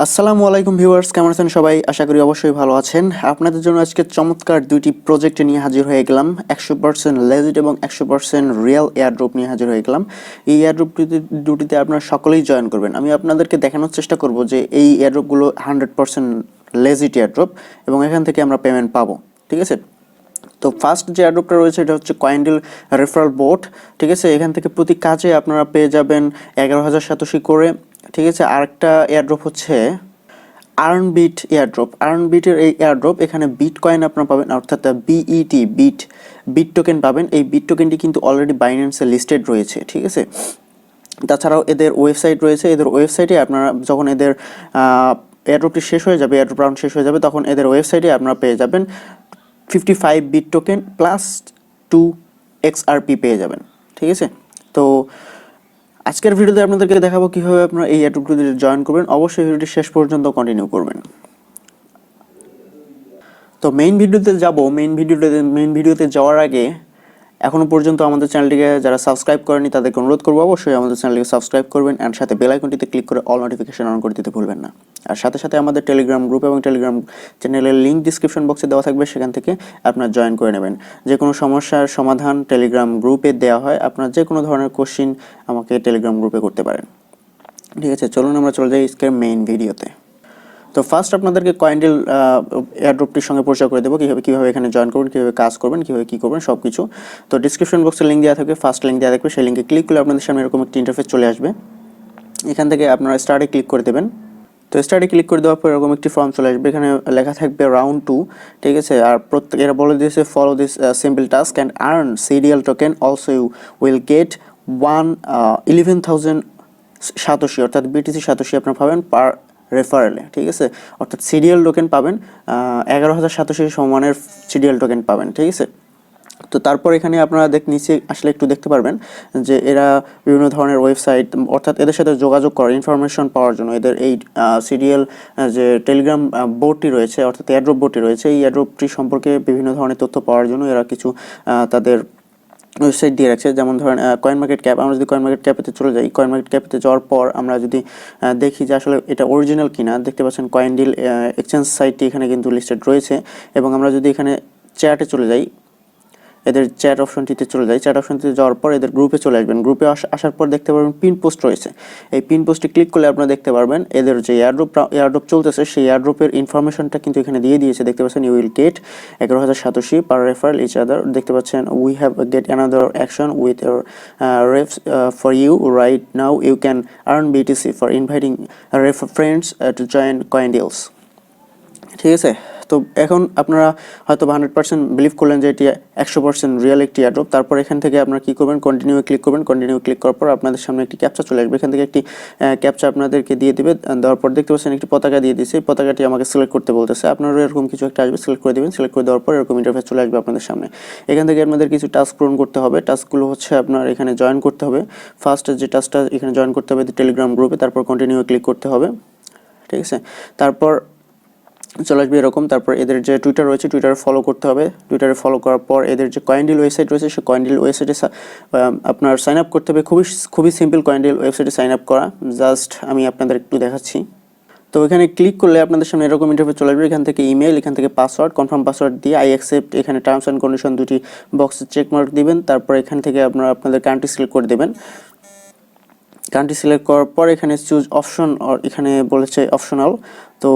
আসসালামু আলাইকুম ভিউয়ার্স, কেমন আছেন সবাই? আশা করি অবশ্যই ভালো আছেন। আপনাদের জন্য আজকে চমৎকার দুইটি প্রজেক্ট নিয়ে হাজির হয়ে গেলাম। 100% লেজিট এবং 100% রিয়েল এয়ারড্রপ নিয়ে হাজির হয়ে গেলাম। এই এয়ারড্রপ দুটিতে আপনারা সকলেই জয়েন করবেন। আমি আপনাদেরকে দেখানোর চেষ্টা করব যে এই এয়ারড্রপগুলো 100% লেজিট এয়ারড্রপ এবং এখান থেকে আমরা পেমেন্ট পাবো। ঠিক আছে, তো ফার্স্ট যে এয়ারড্রপটা রয়েছে এটা হচ্ছে কয়েনডিল রেফারেল বোট। ঠিক আছে, এখান থেকে প্রতি কাজে আপনারা পেয়ে যাবেন 11,000 সাতোশি করে। ঠিক আছে, আরেকটা এয়ারড্রপ হচ্ছে আর্নবিট এয়ারড্রপ। আর্নবিটের এই এয়ারড্রপ, এখানে বিট কয়েন আপনারা পাবেন, অর্থাৎ বিট টোকেন পাবেন। এই বিট টোকেনটি কিন্তু অলরেডি বাইন্যান্সে লিস্টেড রয়েছে। ঠিক আছে, তাছাড়াও এদের ওয়েবসাইট রয়েছে। এদের ওয়েবসাইটে আপনারা যখন এদের এয়ারড্রপটি শেষ হয়ে যাবে, এয়ারড্রপ রাউন্ড শেষ হয়ে যাবে, তখন এদের ওয়েবসাইটে আপনারা পেয়ে যাবেন 55 বিট টোকেন প্লাস 2 XRP পেয়ে যাবেন। ঠিক আছে, তো আজকের ভিডিওতে আপনাদেরকে দেখাবো কীভাবে আপনারা এই এয়ারড্রপটিতে জয়েন করবেন। অবশ্যই ভিডিওটি শেষ পর্যন্ত কন্টিনিউ করবেন। তো মেইন ভিডিওতে যাওয়ার আগে এখনও পর্যন্ত আমাদের চ্যানেলটিকে যারা সাবস্ক্রাইব করেনি তাদেরকে অনুরোধ করবো অবশ্যই আমাদের চ্যানেলটিকে সাবস্ক্রাইব করবেন, অ্যান্ড সাথে বেল আইকনটিতে ক্লিক করে অল নোটিফিকেশন অন করে দিতে ভুলবেন না। আর সাথে সাথে আমাদের টেলিগ্রাম গ্রুপ এবং টেলিগ্রাম চ্যানেলের লিঙ্ক ডিসক্রিপশন বক্সে দেওয়া থাকবে, সেখান থেকে আপনারা জয়েন করে নেবেন। যে কোনো সমস্যার সমাধান টেলিগ্রাম গ্রুপে দেওয়া হয়। আপনার যে কোনো ধরনের কোশ্চিন আমাকে টেলিগ্রাম গ্রুপে করতে পারেন। ঠিক আছে, চলুন আমরা চলে যাই আজকের মেইন ভিডিওতে। তো ফার্স্ট আপনাদেরকে কয়েনডিল এয়ারড্রপটির সঙ্গে পরিচয় করে দেবো, কীভাবে এখানে জয়েন করবেন, কীভাবে কাজ করবেন, কীভাবে কী করবেন সব কিছু। তো ডিসক্রিপশন বক্সে লিঙ্ক দেওয়া থাকবে, ফার্স্ট লিঙ্ক দেওয়া থাকবে, সেই লিঙ্কে ক্লিক করলে আপনাদের সামনে এরকম একটি ইন্টারফেস চলে আসবে। এখান থেকে আপনারা স্টার্টে ক্লিক করে দেবেন। তো স্টার্টে ক্লিক করে দেওয়ার পর এরকম একটি ফর্ম চলে আসবে, এখানে লেখা থাকবে রাউন্ড 2। ঠিক আছে, আর এরা বলে দিয়েছে follow this simple task and earn serial token, also you will get 11,000 satoshi, অর্থাৎ বিটিসি সাতোশি আপনার পাবেন পার রেফারেলে। ঠিক আছে, অর্থাৎ সিরিয়াল টোকেন পাবেন 11,000 সাতোশি সমানের সিরিয়াল টোকেন পাবেন। ঠিক আছে, তো তারপর এখানে আপনারা নিচে আসলে একটু দেখতে পারবেন যে এরা বিভিন্ন ধরনের ওয়েবসাইট, অর্থাৎ এদের সাথে যোগাযোগ করার ইনফরমেশন পাওয়ার জন্য এদের এই সিরিয়াল যে টেলিগ্রাম বোর্ডটি রয়েছে, অর্থাৎ এয়ারড্রপ বোর্ডটি রয়েছে, এই এয়ারড্রপটি সম্পর্কে বিভিন্ন ধরনের তথ্য পাওয়ার জন্য এরা কিছু তাদের ওয়েবসাইট দিয়ে রাখছে। যেমন ধরেন কয়েন মার্কেট ক্যাপ। আমরা যদি কয়েন মার্কেট ক্যাপেতে চলে যাই, কয়েন মার্কেট ক্যাপেতে যাওয়ার পর আমরা যদি দেখি যে আসলে এটা অরিজিনাল কিনা, দেখতে পাচ্ছেন কয়েনডিল এক্সচেঞ্জ সাইটটি এখানে কিন্তু লিস্টেড রয়েছে। এবং আমরা যদি এখানে চ্যাটে চলে যাই, এদের চ্যাট অপশনটিতে চলে যাই, চ্যাট অপশনটিতে যাওয়ার পর এদের গ্রুপে চলে আসবেন। গ্রুপে আসার পর দেখতে পারবেন পিন পোস্ট রয়েছে। এই পিন পোস্টে ক্লিক করলে আপনারা দেখতে পারবেন এদের যে এয়ারড্রপ চলতেছে, সেই এয়ারড্রপের ইনফরমেশনটা কিন্তু এখানে দিয়ে দিয়েছে। দেখতে পাচ্ছেন you will get 11,000 satoshi per referral each other. দেখতে পাচ্ছেন we have get another action with your refs for you right now you can earn BTC for inviting friends to join CoinDeals. ঠিক আছে, তো এখন আপনারা হয়তো 100% বিলিভ করলেন যে এটি 100% রিয়েল একটি এয়ারড্রপ। তারপর এখান থেকে আপনারা কী করবেন, কন্টিনিউ ক্লিক করবেন। কন্টিনিউ ক্লিক করার পর আপনাদের সামনে একটি ক্যাপচা চলে আসবে। এখান থেকে একটি ক্যাপচা আপনাদেরকে দিয়ে দেবে। দেওয়ার পর দেখতে পাচ্ছেন একটি পতাকা দিয়ে দিয়েছে, এই পতাকাটি আমাকে সিলেক্ট করতে বলতেছে। আপনারও এরকম কিছু একটা আসবে, সিলেক্ট করে দেবেন। সিলেক্ট করে দেওয়ার পর এরকম ইন্টারফেস চলে আসবে আপনাদের সামনে। এখান থেকে আপনাদের কিছু টাস্ক পূরণ করতে হবে। টাস্কগুলো হচ্ছে আপনার এখানে জয়েন করতে হবে। ফার্স্ট যে টাস্কটা এখানে জয়েন করতে হবে টেলিগ্রাম গ্রুপে, তারপর কন্টিনিউ ক্লিক করতে হবে। ঠিক আছে, তারপর চলে আসবে এরকম। তারপর এদের যে টুইটার রয়েছে, টুইটারে ফলো করতে হবে। টুইটারে ফলো করার পর এদের যে কয়েনডিল ওয়েবসাইট রয়েছে, সেই কয়েনডিল ওয়েবসাইটে আপনার সাইন আপ করতে হবে। খুবই সিম্পল কয়েনডিল ওয়েবসাইটে সাইন আপ করা। জাস্ট আমি আপনাদের একটু দেখাচ্ছি। তো এখানে ক্লিক করলে আপনাদের সামনে এরকম ইন্টারফেস চলে আসবে। এখান থেকে ইমেল, এখান থেকে পাসওয়ার্ড, কনফার্ম পাসওয়ার্ড দিয়ে আই অ্যাকসেপ্ট, এখানে টার্মস অ্যান্ড কন্ডিশন দুটি বক্সে চেক মার্ক দিবেন। তারপর এখান থেকে আপনারা আপনাদের কান্ট্রি সিলেক্ট করে দেবেন। কান্ট্রি সিলেক্ট করার পর এখানে চুজ অপশন, এখানে বলেছে অপশনাল। তো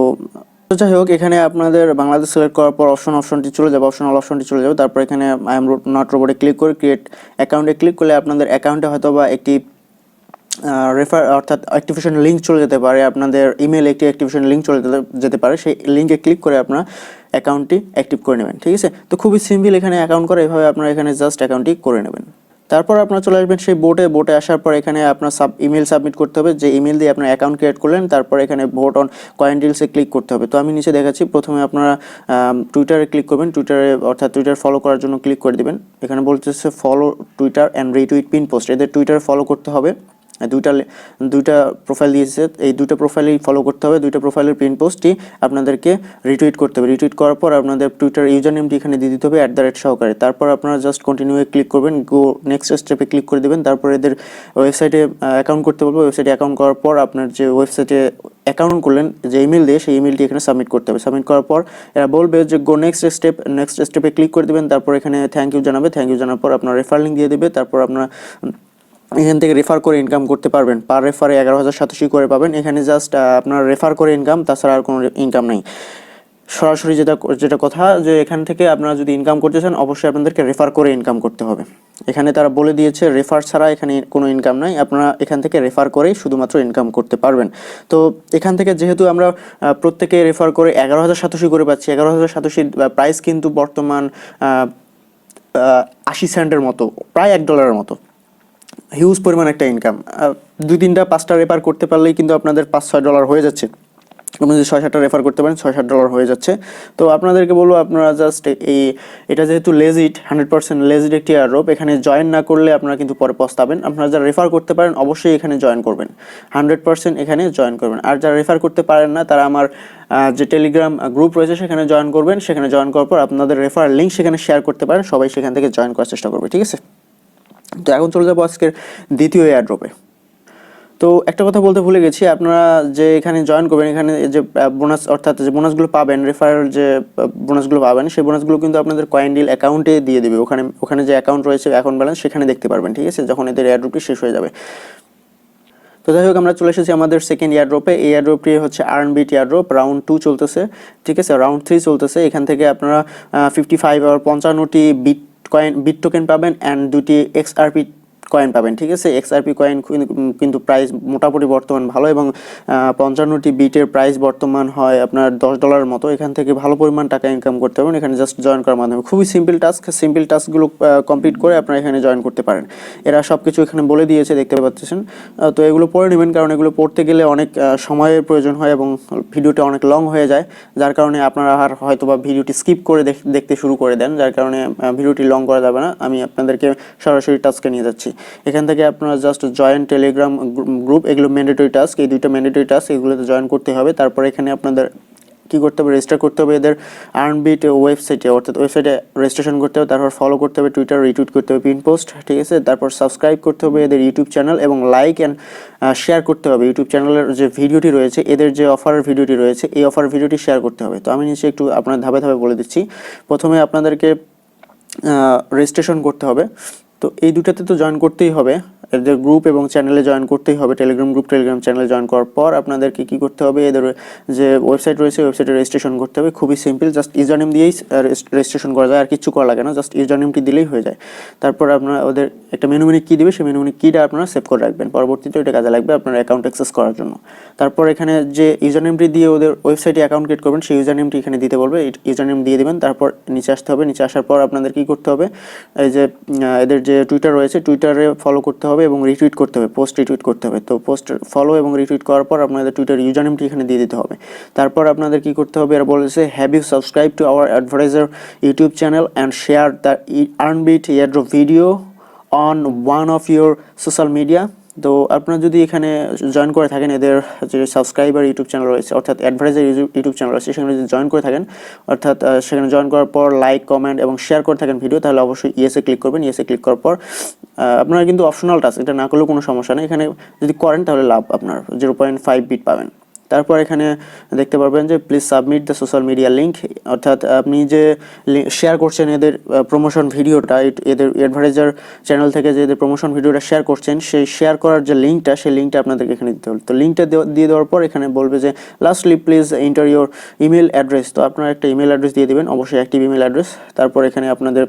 যাই হোক, এখানে আপনাদের বাংলাদেশ সিলেক্ট করার পর অপশনটি চলে যাবে, অপশনটি চলে যাবে। তারপর এখানে আই এম নট রোবটে ক্লিক করে ক্রিয়েট অ্যাকাউন্টে ক্লিক করলে আপনাদের অ্যাকাউন্টে হয়তো বা একটি অর্থাৎ অ্যাক্টিভেশন লিঙ্ক চলে যেতে পারে। আপনাদের ইমেলে একটি অ্যাক্টিভেশন লিঙ্ক চলে যেতে পারে। সেই লিঙ্কে ক্লিক করে আপনারা অ্যাকাউন্টটি অ্যাক্টিভ করে নেবেন। ঠিক আছে, তো খুবই সিম্পল এখানে অ্যাকাউন্ট করে, এভাবে আপনারা এখানে জাস্ট অ্যাকাউন্টটি করে নেবেন। তারপর আপনারা চলে আসবেন সেই বোটে আসার পর এখানে আপনার ইমেল সাবমিট করতে হবে, যে ইমেল দিয়ে আপনার অ্যাকাউন্ট ক্রিয়েট করলেন। তারপর এখানে ভোট অন কয়েনডিলসে ক্লিক করতে হবে। তো আমি নিচে দেখাচ্ছি। প্রথমে আপনারা টুইটারে ক্লিক করবেন, অর্থাৎ টুইটার ফলো করার জন্য ক্লিক করে দেবেন। এখানে বলতেছে follow Twitter and retweet pin post, এদের টুইটারে ফলো করতে হবে। দুইটা প্রোফাইল দিয়েছে, এই দুটো প্রোফাইলেই ফলো করতে হবে। দুইটা প্রোফাইলের প্রিন্ট পোস্টটি আপনাদেরকে রিটুইট করতে হবে। রিটুইট করার পর আপনাদের টুইটার ইউজার নেমটি এখানে দিয়ে দিতে হবে @সহকারে। তারপর আপনারা জাস্ট কন্টিনিউয়ে ক্লিক করবেন, গো নেক্সট স্টেপে ক্লিক করে দেবেন। তারপর এদের ওয়েবসাইটে অ্যাকাউন্ট করতে বলবো। ওয়েবসাইটে অ্যাকাউন্ট করার পর আপনার যে ওয়েবসাইটে অ্যাকাউন্ট করলেন যে ইমেল দিয়ে, সেই ইমেলটি এখানে সাবমিট করতে হবে। সাবমিট করার পর এরা বলবে যে গো নেক্সট স্টেপে ক্লিক করে দেবেন। তারপর এখানে থ্যাংক ইউ জানাবে। থ্যাংক ইউ জানার পর আপনার রেফার লিঙ্ক দিয়ে দেবে। তারপর আপনারা এখান থেকে রেফার করে ইনকাম করতে পারবেন। পার রেফারে 11,000 সাতোশি করে পাবেন। এখানে জাস্ট আপনার রেফার করে ইনকাম, তাছাড়া আর কোনো ইনকাম নেই। সরাসরি যেটা কথা, যে এখান থেকে আপনারা যদি ইনকাম করতে চান অবশ্যই আপনাদেরকে রেফার করে ইনকাম করতে হবে। এখানে তারা বলে দিয়েছে রেফার ছাড়া এখানে কোনো ইনকাম নাই, আপনারা এখান থেকে রেফার করেই শুধুমাত্র ইনকাম করতে পারবেন। তো এখান থেকে যেহেতু আমরা প্রত্যেকে রেফার করে 11,000 সাতোশি করে পাচ্ছি, 11,000 সাতোশির প্রাইস কিন্তু বর্তমান 80 সেন্টের মতো, প্রায় $1 মতো। হিউজ পরিমাণ একটা ইনকাম। 2-3টা 5টা রেফার করতে পারলেই কিন্তু আপনাদের $5-6 হয়ে যাচ্ছে। আপনি যদি 6-7টা রেফার করতে পারেন $6-7 হয়ে যাচ্ছে। তো আপনাদেরকে বলবো আপনারা জাস্ট এটা যেহেতু লেজিট, 100% লেজিট একটি এয়ারড্রপ, এখানে জয়েন না করলে আপনারা কিন্তু পরে পস্তাবেন। আপনারা যারা রেফার করতে পারেন অবশ্যই এখানে জয়েন করবেন, 100% এখানে জয়েন করবেন। আর যারা রেফার করতে পারেন না তারা আমার যে টেলিগ্রাম গ্রুপ রয়েছে সেখানে জয়েন করবেন। সেখানে জয়েন করার পর আপনাদের রেফার লিঙ্ক সেখানে শেয়ার করতে পারেন, সবাই সেখান থেকে জয়েন করার চেষ্টা করবে, ঠিক আছে? তো এখন চলে যাবো আজকের দ্বিতীয় এয়ারড্রপে। তো একটা কথা বলতে ভুলে গেছি, আপনারা যে এখানে জয়েন করবেন, এখানে যে বোনাস অর্থাৎ যে বোনাসগুলো পাবেন, রেফারেল যে বোনাসগুলো পাবেন, সেই বোনাসগুলো কিন্তু আপনাদের কয়েনডিল অ্যাকাউন্টে দিয়ে দেবে। ওখানে যে অ্যাকাউন্ট রয়েছে, অ্যাকাউন্ট ব্যালেন্স সেখানে দেখতে পারবেন, ঠিক আছে, যখন এদের এয়ারড্রপটি শেষ হয়ে যাবে। তো যাই হোক, আমরা চলে এসেছি আমাদের সেকেন্ড এয়ারড্রপে। এই এয়ারড্রপটি হচ্ছে আর্নবিট এয়ারড্রপ, রাউন্ড 2 চলতেছে, ঠিক আছে, রাউন্ড 3 চলতেছে। এখান থেকে আপনারা 55টি বিট টোকেন পাবেন অ্যান্ড 2টি XRP কয়েন পাবেন, ঠিক আছে। XRP কয়েন কিন্তু প্রাইস মোটামুটি বর্তমান ভালো, এবং 55টি বিটের প্রাইস বর্তমান হয় আপনার $10 মতো। এখান থেকে ভালো পরিমাণ টাকা ইনকাম করতে পারবেন এখানে জাস্ট জয়েন করার মাধ্যমে। খুবই সিম্পল টাস্কগুলো কমপ্লিট করে আপনারা এখানে জয়েন করতে পারেন। এরা সব কিছু এখানে বলে দিয়েছে, দেখতে পাচ্ছেন। তো এগুলো পড়ে নেবেন, কারণ এগুলো পড়তে গেলে অনেক সময়ের প্রয়োজন হয় এবং ভিডিওটা অনেক লং হয়ে যায়, যার কারণে আপনারা আর হয়তো বা ভিডিওটি স্কিপ করে দেখতে শুরু করে দেন, যার কারণে ভিডিওটি লং করা যাবে না। আমি আপনাদেরকে সরাসরি টাস্কে নিয়ে যাচ্ছি। এখান থেকে আপনারা জাস্ট জয়েন টেলিগ্রাম গ্রুপ, এগুলো ম্যান্ডেটরি টাস্ক, এই দুইটা ম্যান্ডেটরি টাস্ক, এগুলোতে জয়েন করতে হবে। তারপর এখানে আপনাদের কী করতে হবে, রেজিস্টার করতে হবে এদের আর্নবিট ওয়েবসাইটে, অর্থাৎ ওয়েবসাইটে রেজিস্ট্রেশন করতে হবে। তারপর ফলো করতে হবে, টুইটার রিটুইট করতে হবে, পিন পোস্ট, ঠিক আছে। তারপর সাবস্ক্রাইব করতে হবে এদের ইউটিউব চ্যানেল, এবং লাইক অ্যান্ড শেয়ার করতে হবে ইউটিউব চ্যানেলের যে ভিডিওটি রয়েছে, এদের যে অফারের ভিডিওটি রয়েছে, এই অফারের ভিডিওটি শেয়ার করতে হবে। তো আমি নিচে একটু আপনার ধাপে ধাপে বলে দিচ্ছি। প্রথমে আপনাদেরকে রেজিস্ট্রেশন করতে হবে। তো এই দুটাতে তো জয়েন করতেই হবে, এদের গ্রুপ এবং চ্যানেলে জয়েন করতেই হবে। টেলিগ্রাম গ্রুপ, টেলিগ্রাম চ্যানেলে জয়েন করার পর আপনাদেরকে কী করতে হবে, এদের যে ওয়েবসাইট রয়েছে, ওয়েবসাইটে রেজিস্ট্রেশন করতে হবে। খুবই সিম্পল, জাস্ট ইউজার নেম দিয়েই রেজিস্ট্রেশন করা যায়, আর কিছু করা লাগে না, জাস্ট ইউজার নেমটি দিলেই হয়ে যায়। তারপর আপনারা ওদের একটা মেনুমেনিক কী দেবে, সেই মেনুমেনিক কীটা আপনারা সেভ করে রাখবেন, পরবর্তীতে ওইটা কাজে লাগবে আপনার অ্যাকাউন্ট অ্যাক্সেস করার জন্য। তারপর এখানে যে ইউজার নেমটি দিয়ে ওদের ওয়েবসাইটে অ্যাকাউন্ট ক্রিয়েট করবেন, সেই ইউজার নেমটি এখানে দিতে বলবে, ইউজার নেম দিয়ে দেবেন। তারপর নিচে আসতে হবে, নিচে আসার পর আপনাদের কী করতে হবে, এই যে এদের যে টুইটার রয়েছে, টুইটারে ফলো করতে হবে এবং রিটুইট করতে হবে, পোস্ট রিটুইট করতে হবে। তো পোস্ট ফলো এবং রিটুইট করার পর আপনাদের টুইটার ইউজার নেমটি এখানে দিয়ে দিতে হবে। তারপর আপনাদের কি করতে হবে, এরা বলেছে have you subscribe to our advertiser YouTube channel and share the EarnBit airdrop video on one of your social media. তো আপনারা যদি এখানে জয়েন করে থাকেন, এদের যে সাবস্ক্রাইবার ইউটিউব চ্যানেল রয়েছে, অর্থাৎ অ্যাডভার্টাইজার ইউটিউব চ্যানেল রয়েছে, সেখানে যদি জয়েন করে থাকেন, অর্থাৎ সেখানে জয়েন করার পর লাইক, কমেন্ট এবং শেয়ার করে থাকেন ভিডিও, তাহলে অবশ্যই ইয়েসে ক্লিক করবেন। ইয়েসে ক্লিক করার পর আপনারা কিন্তু অপশনাল টাস্ক, এটা না করলেও কোনো সমস্যা নেই। এখানে যদি করেন তাহলে লাভ, আপনার 0.5 বিট পাবেন। তারপর এখানে দেখতে পারবেন যে please submit the social media link, অর্থাৎ আপনি যে শেয়ার করছেন এদের প্রমোশন ভিডিওটা, এদের অ্যাডভার্টাইজার চ্যানেল থেকে যে এদের প্রমোশন ভিডিওটা শেয়ার করছেন, সেই শেয়ার করার যে লিঙ্কটা, সেই লিঙ্কটা আপনাদেরকে এখানে দিতে হবে। তো লিঙ্কটা দিয়ে দেওয়ার পর এখানে বলবে যে lastly please enter your email address. তো আপনারা একটা ইমেল অ্যাড্রেস দিয়ে দেবেন, অবশ্যই অ্যাক্টিভ ইমেল অ্যাড্রেস। তারপর এখানে আপনাদের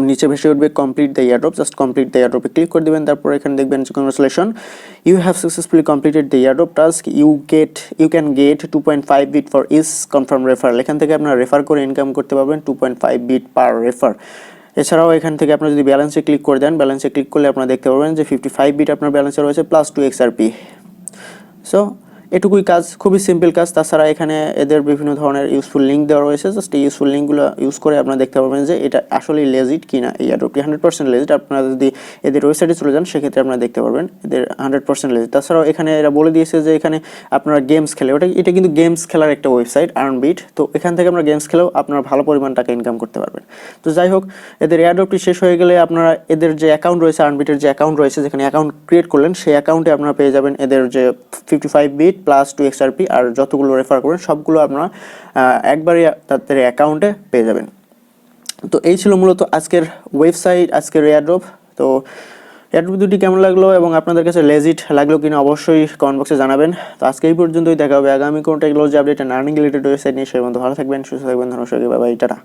নিচে ভেসে উঠবে complete the airdrop, just complete the এয়ারড্রপে ক্লিক করে দেবেন। তারপর এখানে দেখবেন congratulation, you have successfully completed the airdrop task, you can get 2.5 bit for each confirm referral. এখান থেকে আপনারা রেফার করে ইনকাম করতে পারবেন 2.5 বিট পার রেফার। এছাড়াও এখান থেকে আপনারা যদি ব্যালেন্সে ক্লিক করে দেন, ব্যালেন্সে ক্লিক করলে আপনারা দেখতে পারবেন যে 55 বিট আপনার ব্যালেন্সে রয়েছে প্লাস 2 XRP। সো এটুকুই কাজ, খুবই সিম্পল কাজ। তাছাড়া এখানে এদের বিভিন্ন ধরনের ইউজফুল লিঙ্ক দেওয়া রয়েছে, জাস্ট এই ইউজফুল লিঙ্কগুলো ইউজ করে আপনারা দেখতে পারবেন যে এটা আসলে লেজিট কিনা। এই এয়ারড্রপটি 100% লেজিট। আপনারা যদি এদের ওয়েবসাইটে চলে যান সেক্ষেত্রে আপনারা দেখতে পারবেন এদের 100% লেজিট। তাছাড়াও এখানে এরা বলে দিয়েছে যে এখানে আপনারা গেমস খেলে, এটা কিন্তু গেমস খেলার একটা ওয়েবসাইট আর্নবিট। তো এখান থেকে আপনারা গেমস খেলেও আপনারা ভালো পরিমাণ টাকা ইনকাম করতে পারবেন। তো যাই হোক, এদের এয়ারড্রপটি শেষ হয়ে গেলে আপনারা এদের যে অ্যাকাউন্ট রয়েছে, আর্নবিটের যে অ্যাকাউন্ট রয়েছে, যেখানে অ্যাকাউন্ট ক্রিয়েট করলেন সেই অ্যাকাউন্টে আপনারা পেয়ে যাবেন এদের যে 55 বিট প্লাস 2 XRP আর যতগুলো রেফার করবেন সবগুলো আপনারা একবারই তাদের অ্যাকাউন্টে পেয়ে যাবেন। তো এই ছিল মূলত আজকের ওয়েবসাইট, আজকের এয়ারড্রপ। তো এয়ারড্রপ দুটি কেমন লাগলো এবং আপনাদের কাছে লেজিট লাগলো কিনা অবশ্যই কমেন্ট বক্সে জানাবেন। তো আজকে এই পর্যন্তই, দেখা হবে আগামী কোনো technology update and earning related website নিয়ে। সেই বন্ধু ভালো থাকবেন, সুস্থ থাকবেন, ধন্যবাদ, বাই বাই, টাটা।